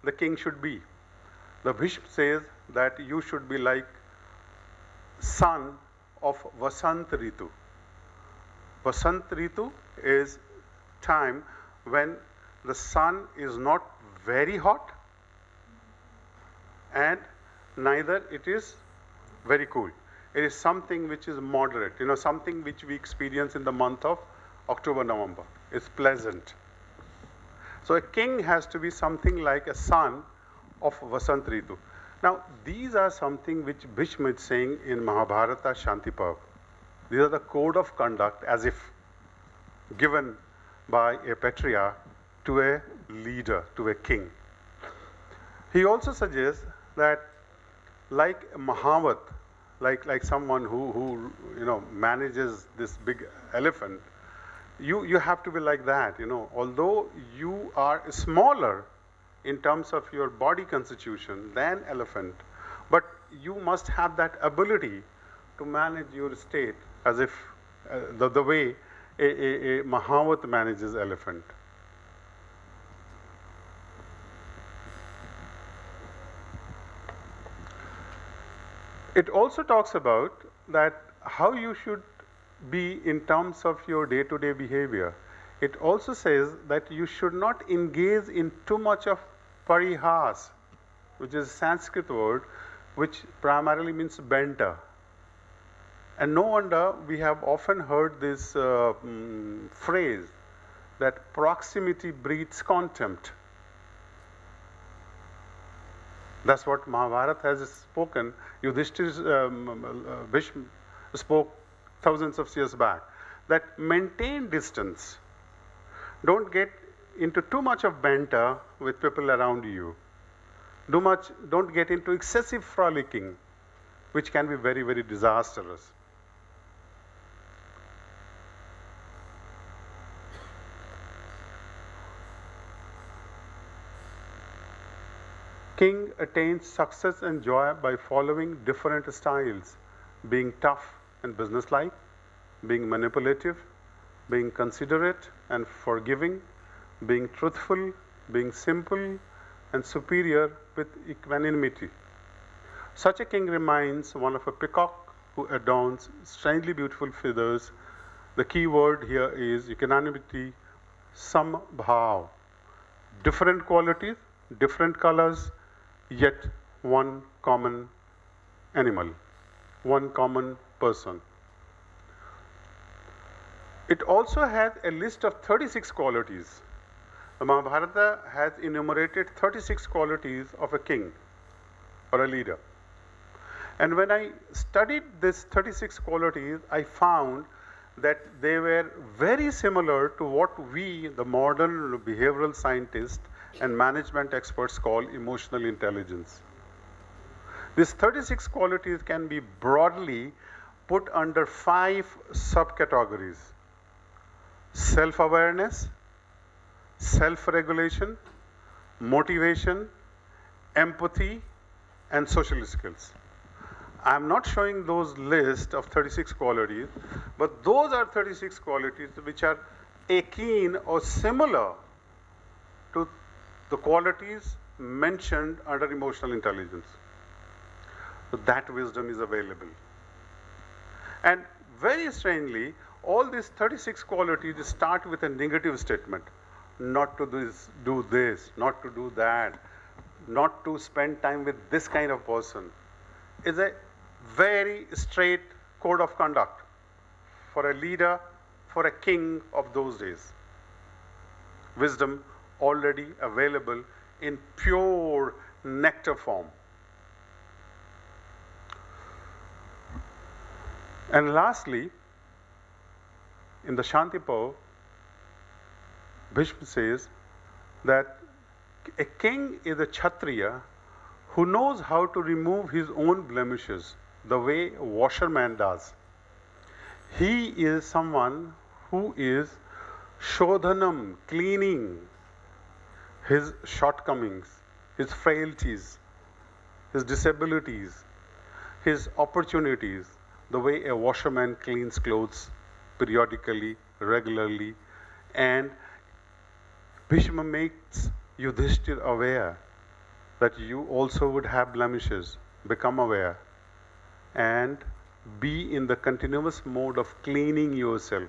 the king should be. The Bhishma says that you should be like son of Vasant Ritu. Vasant Ritu is time when the sun is not very hot and neither it is very cool. It is something which is moderate, something which we experience in the month of October, November. It's pleasant. So a king has to be something like a son of Vasant Ritu. Now, these are something which Bhishma is saying in Mahabharata Shanti Parv. These are the code of conduct as if given by a patriarch to a leader, to a king. He also suggests that like Mahavat, like someone who manages this big elephant, you have to be like that. Although you are smaller in terms of your body constitution than elephant, but you must have that ability to manage your state as if the way a Mahavat manages elephant. It also talks about that how you should be in terms of your day-to-day behavior. It also says that you should not engage in too much of parihas, which is a Sanskrit word which primarily means banter. And no wonder we have often heard this phrase that proximity breeds contempt. That's what Mahabharata has spoken. Yudhishthir Bhishma spoke thousands of years back. That maintain distance. Don't get into too much of banter with people around you. Don't get into excessive frolicking, which can be very, very disastrous. King attains success and joy by following different styles, being tough and businesslike, being manipulative, being considerate and forgiving, being truthful, being simple and superior with equanimity. Such a king reminds one of a peacock who adorns strangely beautiful feathers. The key word here is equanimity, sambhav. Different qualities, different colors, yet one common animal, one common person. It also has a list of 36 qualities. The Mahabharata has enumerated 36 qualities of a king or a leader. And when I studied these 36 qualities, I found that they were very similar to what we, the modern behavioral scientists and management experts, call emotional intelligence. These 36 qualities can be broadly put under 5 subcategories: self-awareness, self-regulation, motivation, empathy, and social skills. I am not showing those list of 36 qualities, but those are 36 qualities which are akin or similar to the qualities mentioned under emotional intelligence. So that wisdom is available. And very strangely, all these 36 qualities start with a negative statement. Not to do this, not to do that, not to spend time with this kind of person. It's a very straight code of conduct for a leader, for a king of those days. Wisdom already available in pure nectar form. And lastly, in the Shanti Parv, Bhishma says that a king is a Kshatriya who knows how to remove his own blemishes the way a washerman does. He is someone who is shodhanam, cleaning his shortcomings, his frailties, his disabilities, his opportunities, the way a washerman cleans clothes periodically, regularly, and Bhishma makes Yudhishthir aware that you also would have blemishes, become aware and be in the continuous mode of cleaning yourself.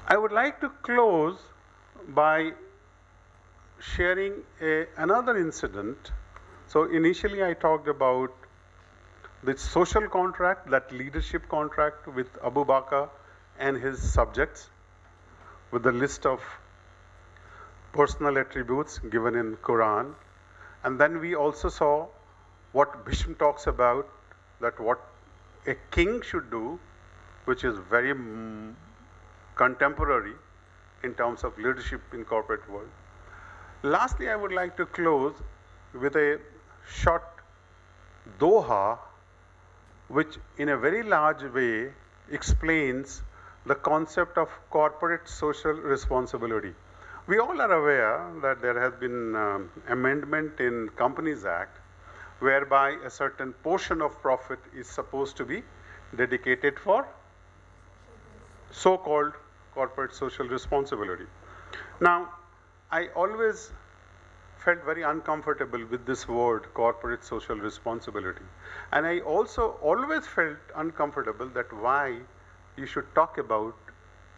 I would like to close by sharing another incident. So initially I talked about the social contract, that leadership contract with Abu Bakr and his subjects, with the list of personal attributes given in Quran. And then we also saw what Bhishma talks about, that what a king should do, which is very contemporary in terms of leadership in corporate world. Lastly, I would like to close with a short doha, which in a very large way explains the concept of corporate social responsibility. We all are aware that there has been amendment in Companies Act whereby a certain portion of profit is supposed to be dedicated for so-called corporate social responsibility. Now, I always felt very uncomfortable with this word, corporate social responsibility. And I also always felt uncomfortable that why you should talk about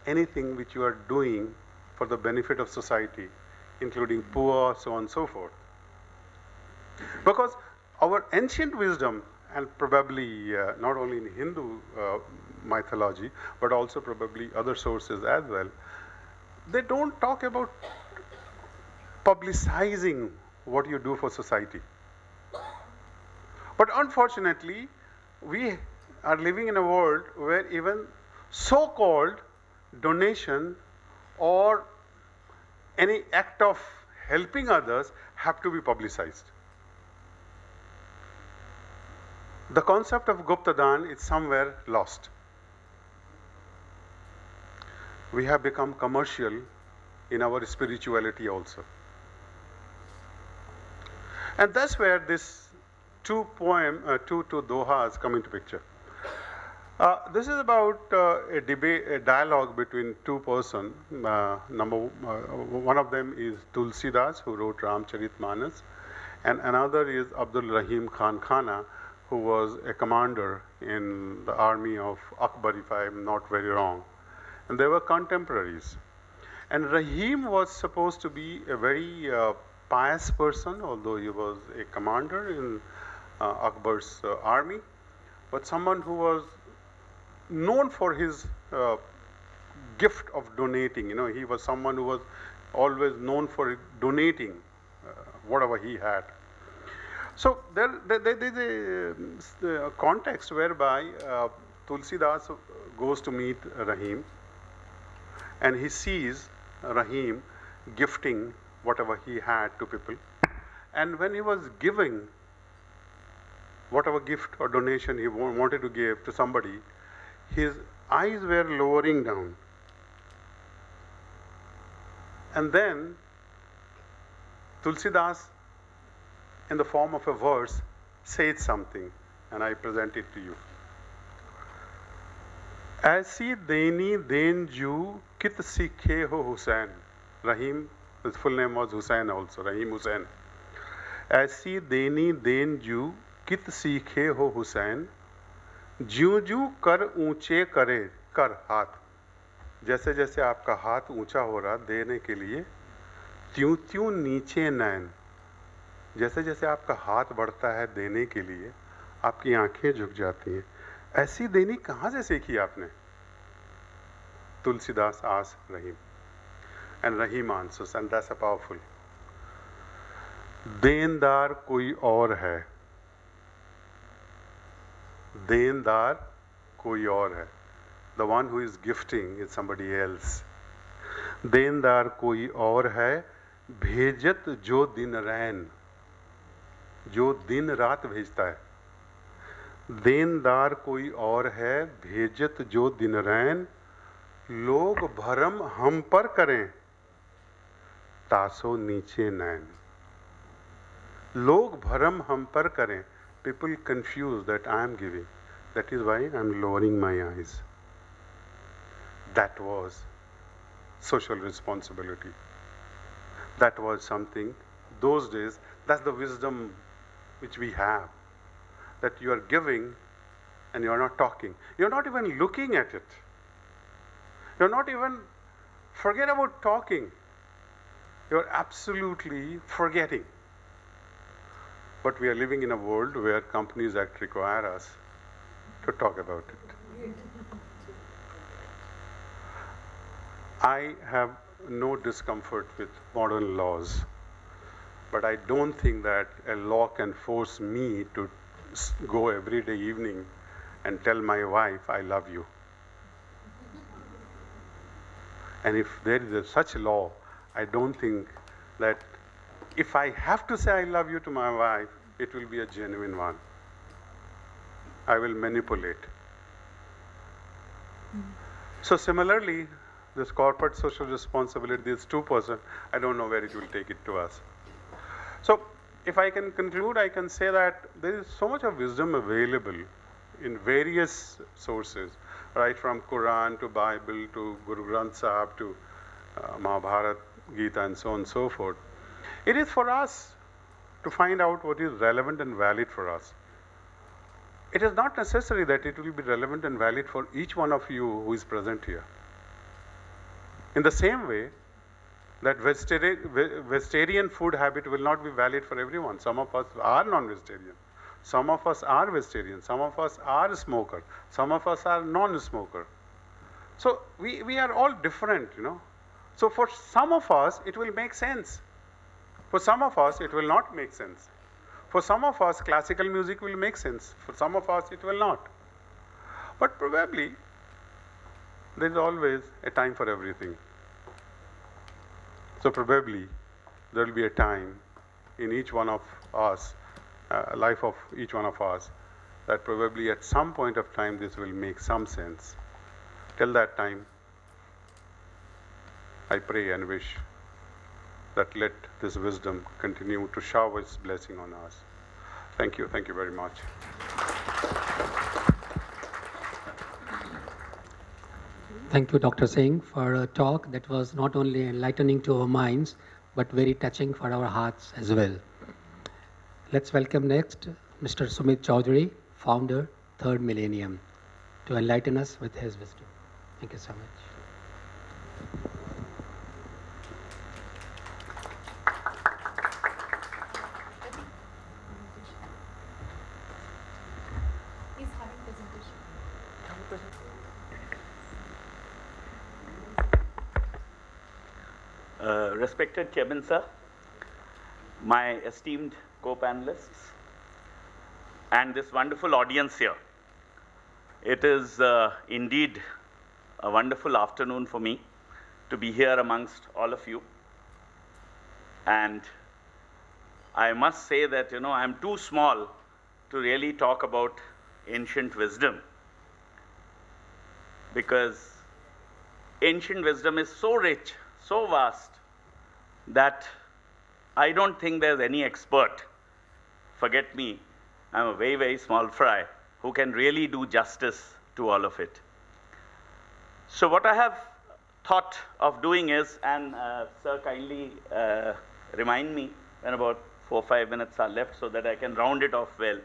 anything which you are doing for the benefit of society, including poor, so on and so forth. Because our ancient wisdom, and probably not only in Hindu mythology, but also probably other sources as well, they don't talk about publicizing what you do for society. But unfortunately, we are living in a world where even so-called donation or any act of helping others have to be publicized. The concept of Guptadan is somewhere lost. We have become commercial in our spirituality also. And that's where this two dohas come into picture. This is about a debate, a dialogue between two persons. One of them is Tulsidas, who wrote Ramcharitmanas, and another is Abdul Rahim Khan Khana, who was a commander in the army of Akbar, if I am not very wrong. And they were contemporaries. And Rahim was supposed to be a very pious person, although he was a commander in Akbar's army, but someone who was known for his gift of donating. He was someone who was always known for donating whatever he had. So there is a context whereby Tulsidas goes to meet Rahim, and he sees Rahim gifting whatever he had to people. And when he was giving whatever gift or donation he wanted to give to somebody, his eyes were lowering down. And then Tulsidas, in the form of a verse, said something, and I present it to you. Aisi deni den ju kit sikhe ho Hussain. Rahim, his full name was Hussain also, Rahim Hussain. Aisi deni den ju kit sikhe ho Hussain. ज्यों ज्यों कर ऊंचे करे कर हाथ. जैसे जैसे आपका हाथ ऊंचा हो रहा देने के लिए, त्यों त्यों नीचे नैन. जैसे जैसे आपका हाथ बढ़ता है देने के लिए, आपकी आंखें झुक जाती हैं. ऐसी देनी कहाँ से सीखी आपने? Tulsidas asked Rahim, and Rahim answers, and that's a powerful. देनदार कोई और है. देनदार कोई और है. The one who is gifting is somebody else. देनदार कोई और है, भेजत जो दिन रैन. जो दिन रात भेजता है. देनदार कोई और है, भेजत जो दिन रैन. लोग भरम हम पर करें, तासो नीचे नैन. लोग भरम हम पर करें. People confuse that I am giving. That is why I am lowering my eyes. That was social responsibility. That was something, those days, that's the wisdom which we have. That you are giving and you are not talking. You're not even looking at it. You're not even, forget about talking. You're absolutely forgetting. But we are living in a world where Companies Act require us to talk about it. I have no discomfort with modern laws, but I don't think that a law can force me to go every day evening and tell my wife, I love you. And if there is such a law, I don't think that if I have to say I love you to my wife, it will be a genuine one. I will manipulate. So similarly, this corporate social responsibility, this 2%, I don't know where it will take it to us. So if I can conclude, I can say that there is so much of wisdom available in various sources, right from Quran to Bible to Guru Granth Sahib to Mahabharata, Gita and so on and so forth. It is for us to find out what is relevant and valid for us. It is not necessary that it will be relevant and valid for each one of you who is present here. In the same way, that vegetarian food habit will not be valid for everyone. Some of us are non-vegetarian. Some of us are vegetarian. Some of us are smoker. Some of us are non-smoker. So we are all different, you know. So for some of us, it will make sense. For some of us, it will not make sense. For some of us, classical music will make sense. For some of us, it will not. But probably, there is always a time for everything. So probably, there will be a time in each one of us, life of each one of us, that probably at some point of time this will make some sense. Till that time, I pray and wish that let this wisdom continue to shower its blessing on us. Thank you very much. Thank you, Dr. Singh, for a talk that was not only enlightening to our minds, but very touching for our hearts as well. Let's welcome next Mr. Sumit Chaudhary, founder, Third Millennium, to enlighten us with his wisdom. Thank you so much. Respected Chairman Sir, my esteemed co-panelists, and this wonderful audience here. It is indeed a wonderful afternoon for me to be here amongst all of you. And I must say that, you know, I'm too small to really talk about ancient wisdom, because ancient wisdom is so rich, so vast, that I don't think there's any expert, forget me, I'm a very, very small fry, who can really do justice to all of it. So what I have thought of doing is, and sir kindly remind me when about 4 or 5 minutes are left so that I can round it off well,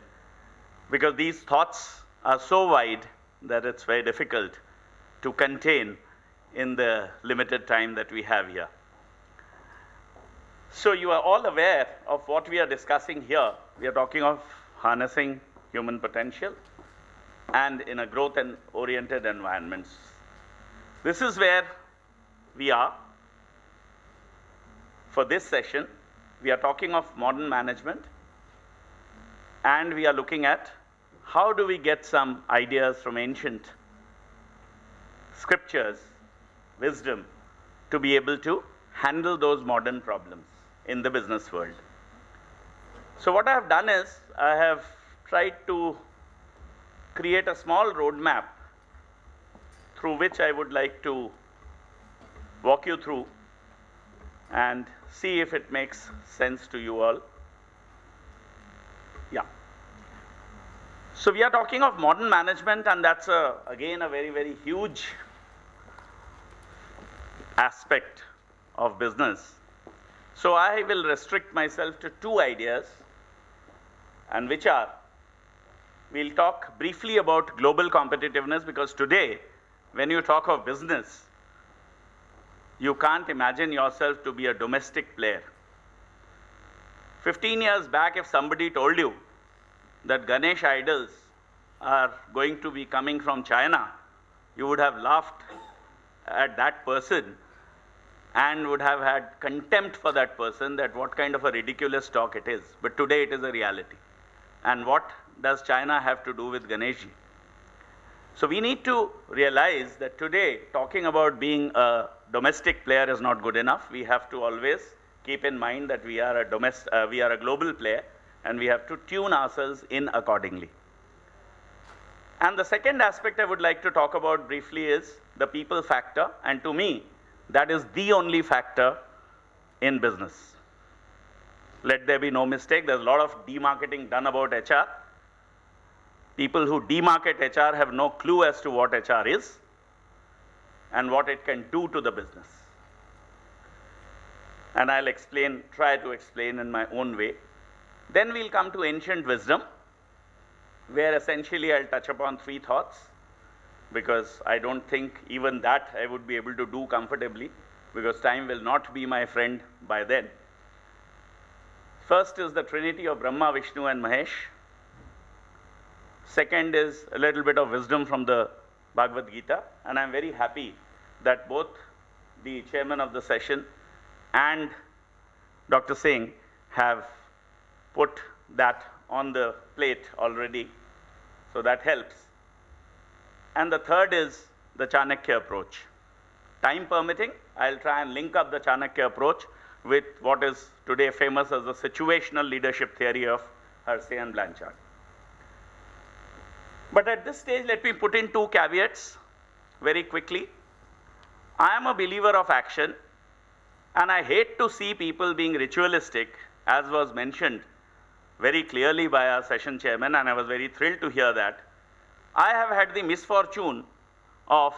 because these thoughts are so wide that it's very difficult to contain in the limited time that we have here. So you are all aware of what we are discussing here. We are talking of harnessing human potential and in a growth and oriented environments. This is where we are. For this session, we are talking of modern management, and we are looking at how do we get some ideas from ancient scriptures, wisdom, to be able to handle those modern problems in the business world. So what I have done is, I have tried to create a small roadmap through which I would like to walk you through and see if it makes sense to you all. Yeah. So we are talking of modern management, and that's again a very, very huge aspect of business. So I will restrict myself to two ideas, and which are, we'll talk briefly about global competitiveness, because today, when you talk of business, you can't imagine yourself to be a domestic player. 15 years back, if somebody told you that Ganesh idols are going to be coming from China, you would have laughed at that person and would have had contempt for that person, that what kind of a ridiculous talk it is. But today it is a reality. And what does China have to do with Ganeshji? So we need to realize that today talking about being a domestic player is not good enough. We have to always keep in mind that we are a global player, and we have to tune ourselves in accordingly. And the second aspect I would like to talk about briefly is the people factor, and to me, that is the only factor in business. Let there be no mistake, there's a lot of demarketing done about HR. People who demarket HR have no clue as to what HR is and what it can do to the business. And I'll try to explain in my own way. Then we'll come to ancient wisdom, where essentially I'll touch upon three thoughts, because I don't think even that I would be able to do comfortably, because time will not be my friend by then. First is the trinity of Brahma, Vishnu and Mahesh. Second is a little bit of wisdom from the Bhagavad Gita, and I'm very happy that both the chairman of the session and Dr. Singh have put that on the plate already, so that helps. And the third is the Chanakya approach. Time permitting, I'll try and link up the Chanakya approach with what is today famous as the situational leadership theory of Hersey and Blanchard. But at this stage, let me put in two caveats very quickly. I am a believer of action, and I hate to see people being ritualistic, as was mentioned very clearly by our session chairman, and I was very thrilled to hear that. I have had the misfortune of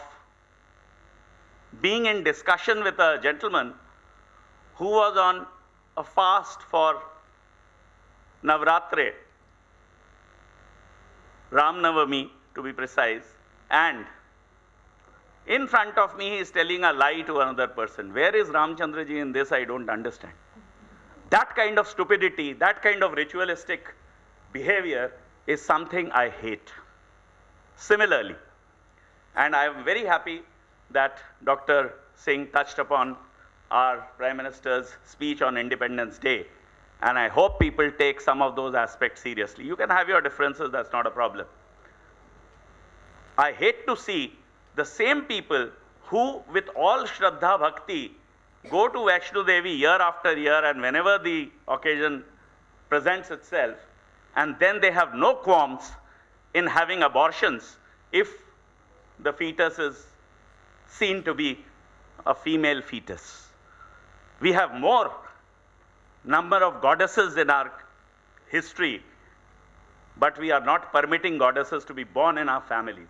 being in discussion with a gentleman who was on a fast for Navratre, Ram Navami to be precise, and in front of me he is telling a lie to another person. Where is Ramchandra ji in this? I don't understand. That kind of stupidity, that kind of ritualistic behavior is something I hate. Similarly, and I am very happy that Dr. Singh touched upon our Prime Minister's speech on Independence Day, and I hope people take some of those aspects seriously. You can have your differences, that's not a problem. I hate to see the same people who, with all Shraddha Bhakti, go to Vaishno Devi year after year, and whenever the occasion presents itself, and then they have no qualms in having abortions if the fetus is seen to be a female fetus. We have more number of goddesses in our history, but we are not permitting goddesses to be born in our families.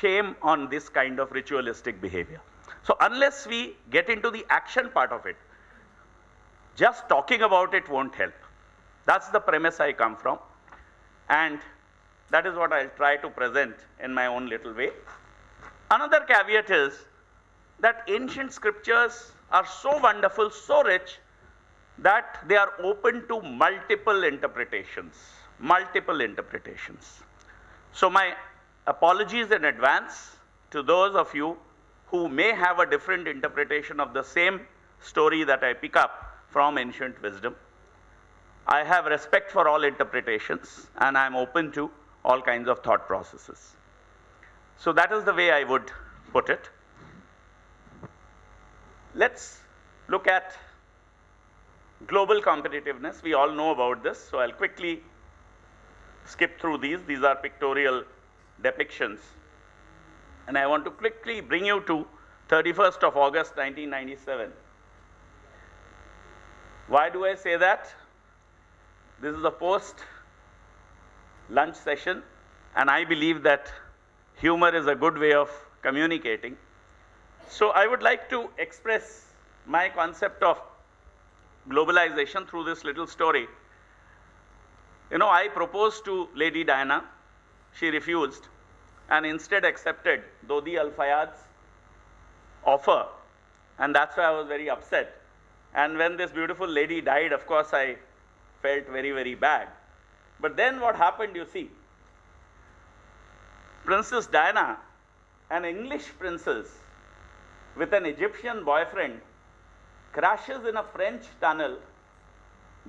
Shame on this kind of ritualistic behavior. So unless we get into the action part of it, just talking about it won't help. That's the premise I come from, and that is what I'll try to present in my own little way. Another caveat is that ancient scriptures are so wonderful, so rich, that they are open to multiple interpretations. Multiple interpretations. So my apologies in advance to those of you who may have a different interpretation of the same story that I pick up from ancient wisdom. I have respect for all interpretations, and I am open to all kinds of thought processes. So that is the way I would put it. Let's look at global competitiveness. We all know about this, so I'll quickly skip through these. These are pictorial depictions. And I want to quickly bring you to 31st of August 1997. Why do I say that? This is a post-lunch session, and I believe that humor is a good way of communicating. So I would like to express my concept of globalization through this little story. You know, I proposed to Lady Diana. She refused and instead accepted Dodi Al Fayad's offer. And that's why I was very upset. And when this beautiful lady died, of course, I felt very, very bad. But then what happened, you see, Princess Diana, an English princess with an Egyptian boyfriend, crashes in a French tunnel,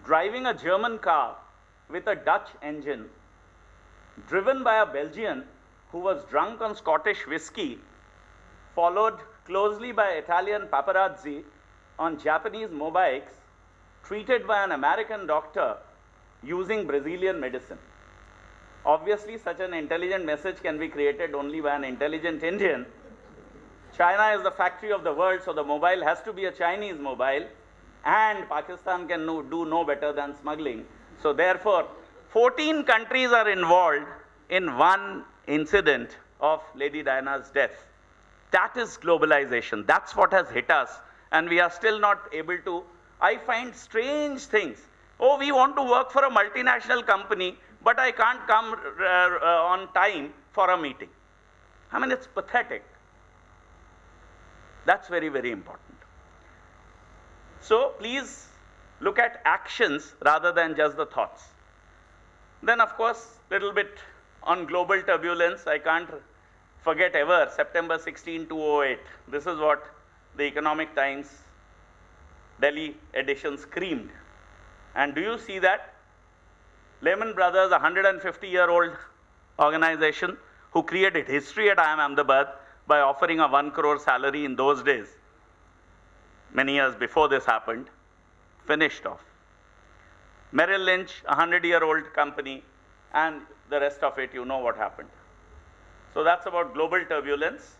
driving a German car with a Dutch engine, driven by a Belgian who was drunk on Scottish whiskey, followed closely by Italian paparazzi on Japanese mobikes, treated by an American doctor using Brazilian medicine. Obviously, such an intelligent message can be created only by an intelligent Indian. China is the factory of the world, so the mobile has to be a Chinese mobile, and Pakistan can do no better than smuggling. So therefore, 14 countries are involved in one incident of Lady Diana's death. That is globalization. That's what has hit us, and we are still not able to. I find strange things. Oh, we want to work for a multinational company, but I can't come on time for a meeting. I mean, it's pathetic. That's very, very important. So please look at actions rather than just the thoughts. Then, of course, little bit on global turbulence. I can't forget ever September 16, 2008. This is what the Economic Times Delhi edition screamed. And do you see that? Lehman Brothers, a 150-year-old organization who created history at IIM Ahmedabad by offering a 1 crore salary in those days, many years before this happened, finished off. Merrill Lynch, a 100-year-old company, and the rest of it, you know what happened. So that's about global turbulence.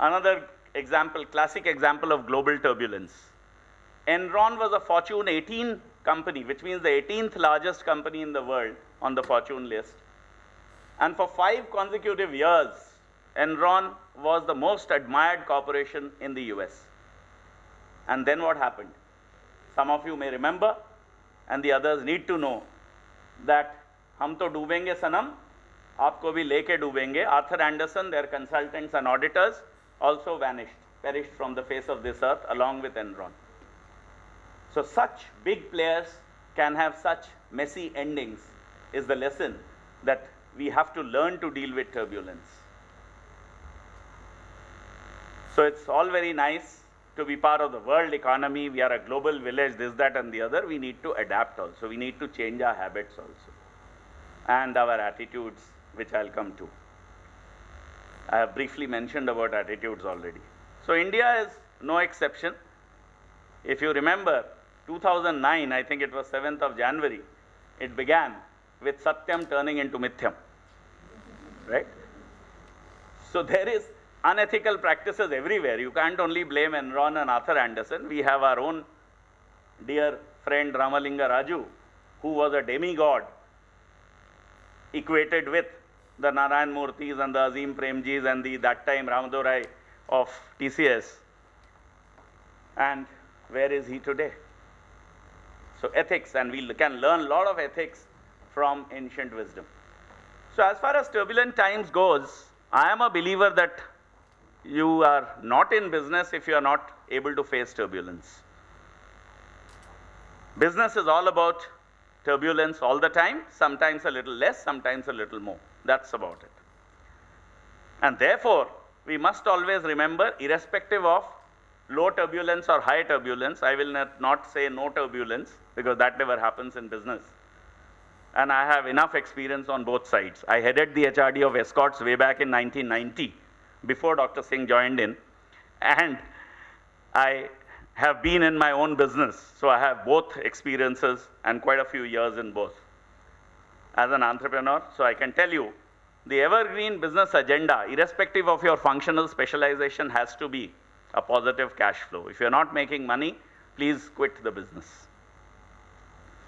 Another example, classic example of global turbulence. Enron was a Fortune 18 company, which means the 18th largest company in the world on the Fortune list. And for 5 consecutive years, Enron was the most admired corporation in the US. And then what happened? Some of you may remember, and the others need to know, that hum to doobenge sanam, aapko bhi leke doobenge. Arthur Andersen, their consultants and auditors, also vanished, perished from the face of this earth along with Enron. So such big players can have such messy endings is the lesson that we have to learn to deal with turbulence. So it's all very nice to be part of the world economy. We are a global village, this, that, and the other. We need to adapt also. We need to change our habits also. And our attitudes, which I'll come to. I have briefly mentioned about attitudes already. So India is no exception. If you remember, 2009, I think it was 7th of January, it began with Satyam turning into Mithyam, right? So there is unethical practices everywhere. You can't only blame Enron and Arthur Andersen. We have our own dear friend Ramalinga Raju, who was a demigod, equated with the Narayan Murthis and the Azim Premjis and the that time Ramadeo Rai of TCS. And where is he today? So ethics, and we can learn a lot of ethics from ancient wisdom. So as far as turbulent times goes, I am a believer that you are not in business if you are not able to face turbulence. Business is all about turbulence all the time, sometimes a little less, sometimes a little more. That's about it. And therefore, we must always remember, irrespective of low turbulence or high turbulence, I will not say no turbulence, because that never happens in business. And I have enough experience on both sides. I headed the HRD of Escorts way back in 1990, before Dr. Singh joined in. And I have been in my own business, so I have both experiences and quite a few years in both. As an entrepreneur, so I can tell you, the evergreen business agenda, irrespective of your functional specialization, has to be a positive cash flow. If you're not making money, please quit the business.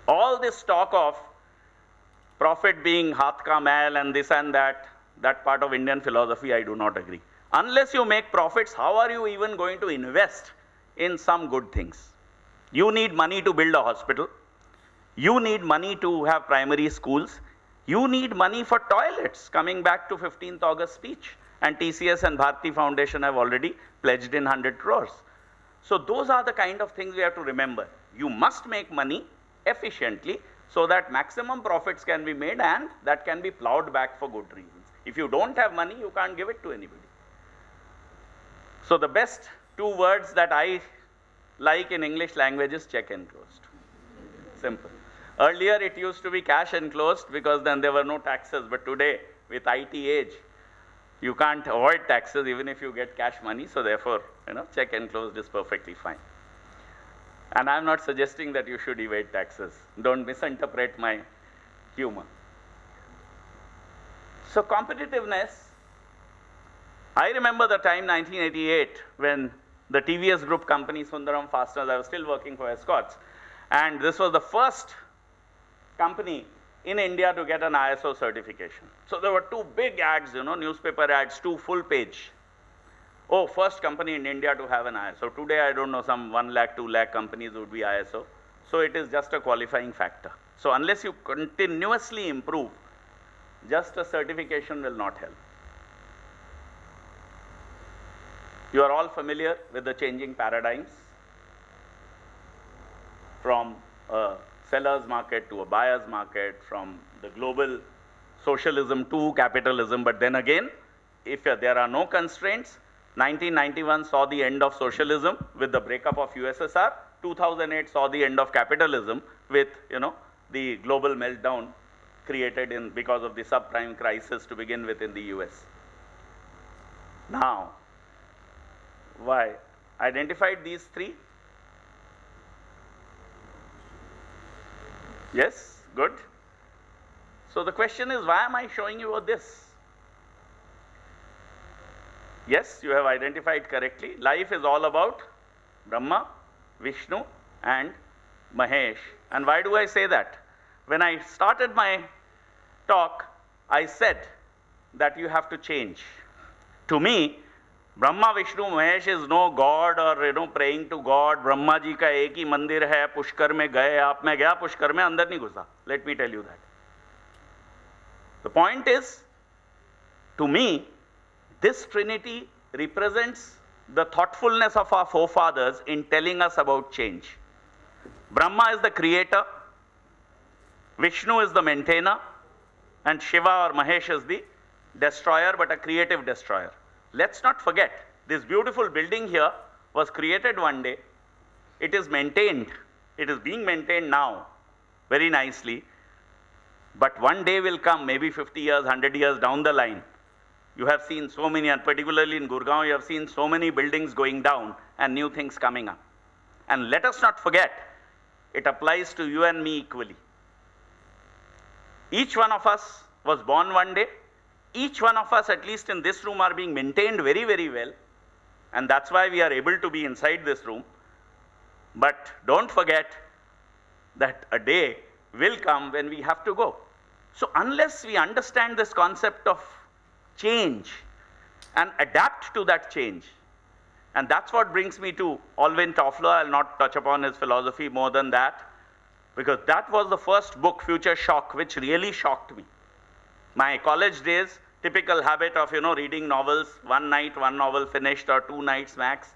All this talk of profit being haath ka mail and this and that part of Indian philosophy, I do not agree. Unless you make profits, how are you even going to invest in some good things? You need money to build a hospital. You need money to have primary schools. You need money for toilets, coming back to 15th August speech. And TCS and Bharti Foundation have already pledged in 100 crores. So those are the kind of things we have to remember. You must make money efficiently so that maximum profits can be made and that can be plowed back for good reasons. If you don't have money, you can't give it to anybody. So the best two words that I like in English language is check enclosed. Simple. Earlier it used to be cash enclosed because then there were no taxes, but today with IT age, you can't avoid taxes even if you get cash money, so therefore, check enclosed is perfectly fine. And I'm not suggesting that you should evade taxes. Don't misinterpret my humor. So competitiveness, I remember the time 1988 when the TVS group company Sundaram Fasteners, I was still working for Escorts, and this was the first company in India to get an ISO certification. So there were two big ads, newspaper ads, 2 full page. Oh, first company in India to have an ISO. Today, I don't know, some 1 lakh, 2 lakh companies would be ISO. So it is just a qualifying factor. So unless you continuously improve, just a certification will not help. You are all familiar with the changing paradigms from a seller's market to a buyer's market, from the global socialism to capitalism. But then again, if there are no constraints, 1991 saw the end of socialism with the breakup of USSR. 2008 saw the end of capitalism with, the global meltdown created because of the subprime crisis to begin with in the US. Now, why? Identified these 3? Yes? Good. So the question is, why am I showing you this? Yes, you have identified correctly. Life is all about Brahma, Vishnu and Mahesh. And why do I say that? When I started my talk, I said that you have to change. To me, Brahma, Vishnu, Mahesh is no God or praying to God. Brahma ji ka ek hi mandir hai, Pushkar mein gaye aap. Main gaya Pushkar mein, andar nahi ghusa. Let me tell you that. The point is, to me, this Trinity represents the thoughtfulness of our forefathers in telling us about change. Brahma is the creator, Vishnu is the maintainer, and Shiva or Mahesh is the destroyer, but a creative destroyer. Let's not forget, this beautiful building here was created one day. It is maintained. It is being maintained now very nicely. But one day will come, maybe 50 years, 100 years down the line. You have seen so many, and particularly in Gurgaon, you have seen so many buildings going down and new things coming up. And let us not forget, it applies to you and me equally. Each one of us was born one day. Each one of us, at least in this room, are being maintained very, very well. And that's why we are able to be inside this room. But don't forget that a day will come when we have to go. So unless we understand this concept of change and adapt to that change, and that's what brings me to Alvin Toffler. I'll not touch upon his philosophy more than that, because that was the first book, Future Shock, which really shocked me. My college days, typical habit of, reading novels, one night, one novel finished, or 2 nights max.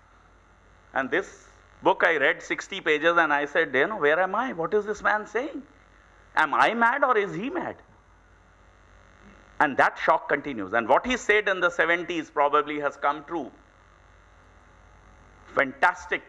And this book, I read 60 pages and I said, where am I? What is this man saying? Am I mad or is he mad? And that shock continues. And what he said in the 70s probably has come true. Fantastic